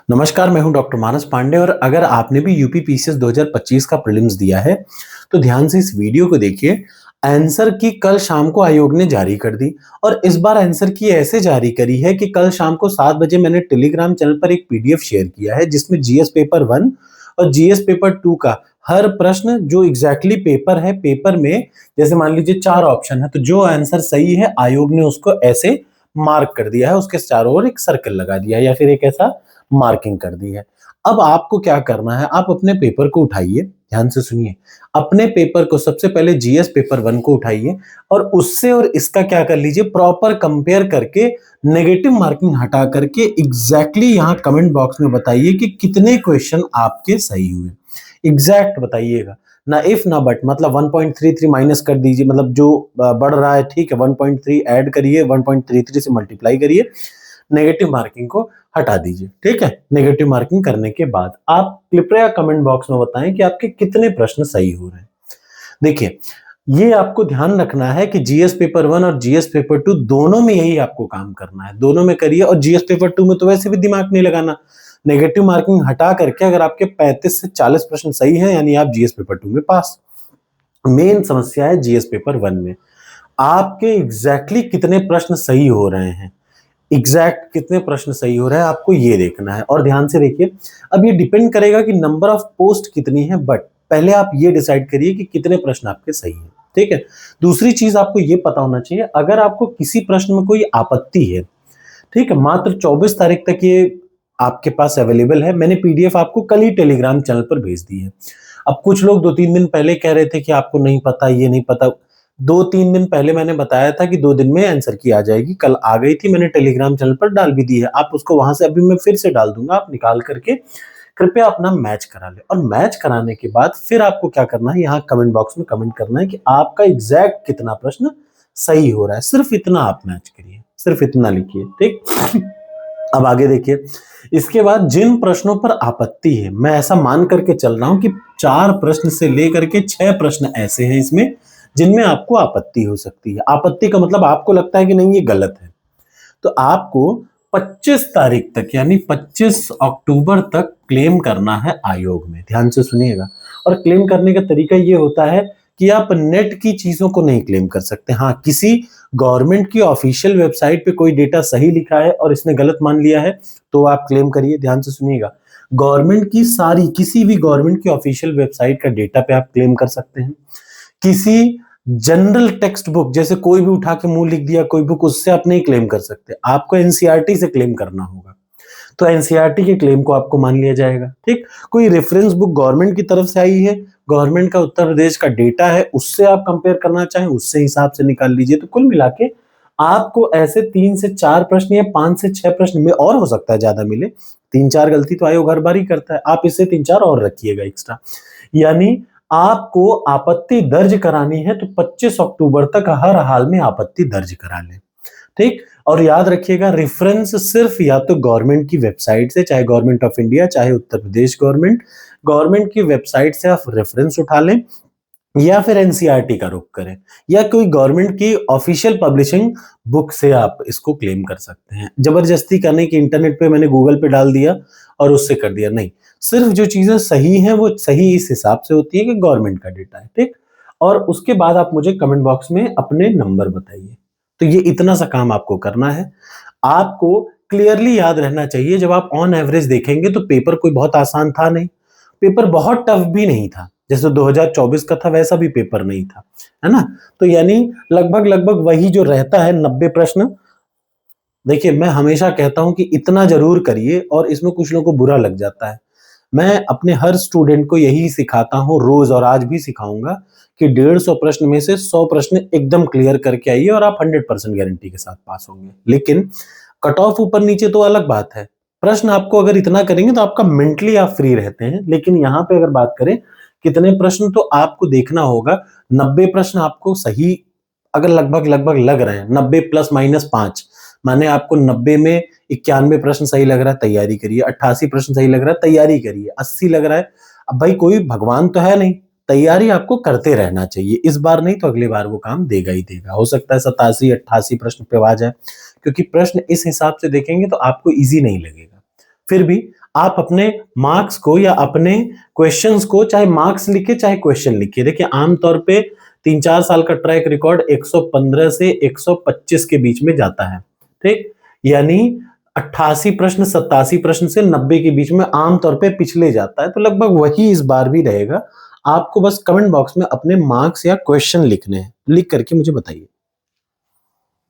नमस्कार, मैं हूं डॉक्टर मानस पांडे और अगर आपने भी यूपी पीसीएस 2025 का प्रीलिम्स दिया है, तो ध्यान से इस वीडियो को देखिए। आंसर की कल शाम को आयोग ने जारी कर दी और इस बार आंसर की ऐसे जारी करी है कि कल शाम को 7 बजे मैंने टेलीग्राम चैनल पर एक पीडीएफ शेयर किया है जिसमें जीएस पेपर 1 और जीएस पेपर 2 का हर प्रश्न जो एग्जैक्टली पेपर है, पेपर में जैसे मान लीजिए 4 ऑप्शन है, तो जो आंसर सही है आयोग ने उसको ऐसे मार्क कर दिया है, उसके चारों ओर एक सर्कल लगा दिया है या फिर एक ऐसा मार्किंग कर दी है। अब आपको क्या करना है, आप अपने पेपर को उठाइए, ध्यान से सुनिए। अपने पेपर को सबसे पहले जीएस पेपर 1 को उठाइए और उससे और इसका क्या कर लीजिए, प्रॉपर कंपेयर करके नेगेटिव मार्किंग हटा करके एग्जैक्टली यहां कमेंट बॉक्स में बताइए कि कितने क्वेश्चन आपके सही हुए। एग्जैक्ट बताइएगा, ना इफ ना बट, मतलब 1.33 माइनस कर दीजिए, मतलब जो बढ़ रहा है ठीक है 1.3 ऐड करिए, 1.33 से मल्टीप्लाई करिए, नेगेटिव मार्किंग को हटा दीजिए। ठीक है, नेगेटिव मार्किंग करने के बाद आप कृपया कमेंट बॉक्स में बताएं कि आपके कितने प्रश्न सही हो रहे हैं। देखिए, ये आपको ध्यान रखना है कि जीएस पेपर 1 और जीएस पेपर 2 दोनों में यही आपको काम करना है, दोनों में करिए। और जीएस पेपर 2 में तो वैसे भी दिमाग नहीं लगाना, नेगेटिव मार्किंग हटा करके अगर आपके 35 से 40 प्रश्न सही हैं यानी आप जीएस पेपर 2 में पास। मेन समस्या है जीएस पेपर 1 में आपके एग्जैक्टली कितने प्रश्न सही हो रहे हैं। एग्जैक्ट कितने प्रश्न सही हो रहे हैं आपको ये देखना है। और ध्यान से देखिए, अब ये डिपेंड करेगा कि नंबर ऑफ पोस्ट कितनी है, बट पहले आप ये डिसाइड करिए कि कितने प्रश्न आपके सही हैं। ठीक है, दूसरी चीज आपको ये पता होना चाहिए, अगर आपको किसी प्रश्न में कोई आपत्ति है, ठीक है, मात्र 24 तारीख तक ये आपके पास अवेलेबल है। मैंने पीडीएफ आपको कल ही टेलीग्राम चैनल पर भेज दी है। अब कुछ लोग 2-3 दिन पहले कह रहे थे कि आपको नहीं पता, ये नहीं पता। 2-3 दिन पहले मैंने बताया था कि 2 दिन में आंसर की आ जाएगी, कल आ गई थी, मैंने टेलीग्राम चैनल पर डाल भी दी है। आप उसको वहां से अभी मैं फिर से डाल दूंगा, आप निकाल करके कृपया अपना मैच करा ले। और मैच कराने के बाद फिर आपको क्या करना है, यहाँ कमेंट बॉक्स में कमेंट करना है कि आपका एग्जैक्ट कितना प्रश्न सही हो रहा है। सिर्फ इतना आप मैच करिए, सिर्फ इतना लिखिए। ठीक, अब आगे देखिए। इसके बाद जिन प्रश्नों पर आपत्ति है, मैं ऐसा मान करके चल रहा हूं कि 4 प्रश्न से लेकर के 6 प्रश्न ऐसे हैं इसमें जिनमें आपको आपत्ति हो सकती है। आपत्ति का मतलब आपको लगता है कि नहीं ये गलत है, तो आपको 25 तारीख तक यानी 25 अक्टूबर तक क्लेम करना है आयोग में। ध्यान से सुनिएगा। और क्लेम करने का तरीका ये होता है कि आप नेट की चीजों को नहीं क्लेम कर सकते। हाँ, किसी गवर्नमेंट की ऑफिशियल वेबसाइट पे कोई डेटा सही लिखा है और इसने गलत मान लिया है तो आप क्लेम करिए। ध्यान से सुनिएगा, गवर्नमेंट की सारी, किसी भी गवर्नमेंट की ऑफिशियल वेबसाइट का डेटा पे आप क्लेम कर सकते हैं। किसी जनरल टेक्स्ट बुक, जैसे कोई भी उठा के मुंह लिख दिया कोई बुक, उससे आप नहीं क्लेम कर सकते, आपको एनसीईआरटी से क्लेम करना होगा। तो एनसीईआरटी के क्लेम को आपको मान लिया जाएगा। ठीक, कोई रेफरेंस बुक गवर्नमेंट की तरफ से आई है, गवर्नमेंट का उत्तर प्रदेश का डेटा है, उससे आप कंपेयर करना चाहें उससे हिसाब से निकाल लीजिए। तो कुल मिला के आपको ऐसे 3 से 4 प्रश्न या 5 से 6 प्रश्न में, और हो सकता है ज्यादा मिले, 3-4 गलती तो आयोग हर बार ही करता है, आप इससे 3-4 और रखिएगा एक्स्ट्रा। यानी आपको आपत्ति दर्ज करानी है तो 25 अक्टूबर तक हर हाल में आपत्ति दर्ज करा लें। ठीक, और याद रखिएगा रेफरेंस सिर्फ या तो गवर्नमेंट की वेबसाइट से, चाहे गवर्नमेंट ऑफ इंडिया चाहे उत्तर प्रदेश गवर्नमेंट, गवर्नमेंट की वेबसाइट से आप रेफरेंस उठा लें या फिर एनसीईआरटी का रुख करें या कोई गवर्नमेंट की ऑफिशियल पब्लिशिंग बुक से आप इसको क्लेम कर सकते हैं। जबरदस्ती करने की इंटरनेट पे मैंने गूगल पे डाल दिया और उससे कर दिया, नहीं। सिर्फ जो चीजें सही हैं वो सही इस हिसाब से होती है कि गवर्नमेंट का डेटा है। ठीक, और उसके बाद आप मुझे कमेंट बॉक्स में अपने नंबर बताइए। तो ये इतना सा काम आपको करना है। आपको क्लियरली याद रहना चाहिए, जब आप ऑन एवरेज देखेंगे तो पेपर कोई बहुत आसान था नहीं, पेपर बहुत टफ भी नहीं था, जैसे 2024 का था वैसा भी पेपर नहीं था, है ना। तो यानी लगभग लगभग वही जो रहता है 90 प्रश्न। देखिए, मैं हमेशा कहता हूं कि इतना जरूर करिए, और इसमें कुछ लोगों को बुरा लग जाता है। मैं अपने हर स्टूडेंट को यही सिखाता हूं रोज, और आज भी सिखाऊंगा कि 150 प्रश्न में से 100 प्रश्न एकदम क्लियर करके आइए और आप 100% गारंटी के साथ पास होंगे। लेकिन कट ऑफ ऊपर नीचे तो अलग बात है। प्रश्न आपको अगर इतना करेंगे तो आपका मेंटली आप फ्री रहते हैं। लेकिन यहाँ पे अगर बात करें कितने प्रश्न, तो आपको देखना होगा 90 प्रश्न आपको सही अगर लगभग लगभग लग रहे हैं, 90 प्लस माइनस 5, माने आपको 90 में 91 प्रश्न सही लग रहा है, तैयारी करिए। 88 प्रश्न सही लग रहा है, तैयारी करिए। 80 लग रहा है, अब भाई कोई भगवान तो है नहीं, तैयारी आपको करते रहना चाहिए। इस बार नहीं तो अगली बार वो काम देगा ही देगा। हो सकता है 87-88 प्रश्न पे आ जाए, क्योंकि प्रश्न इस हिसाब से देखेंगे तो आपको इजी नहीं लगेगा। फिर भी आप अपने मार्क्स को या अपने क्वेश्चंस को चाहे मार्क्स लिखिए चाहे क्वेश्चन लिखिए। देखिए आमतौर पे 3-4 साल का ट्रैक रिकॉर्ड 115 से 125 के बीच में जाता है, ठीक? यानी 88 प्रश्न, 87 प्रश्न से 90 के बीच में आमतौर पे पिछले जाता है, तो लगभग वही इस बार भी रहेगा। आपको बस कमेंट बॉक्स में अपने मार्क्स या क्वेश्चन लिखने हैं। लिख करके मुझे बताइए।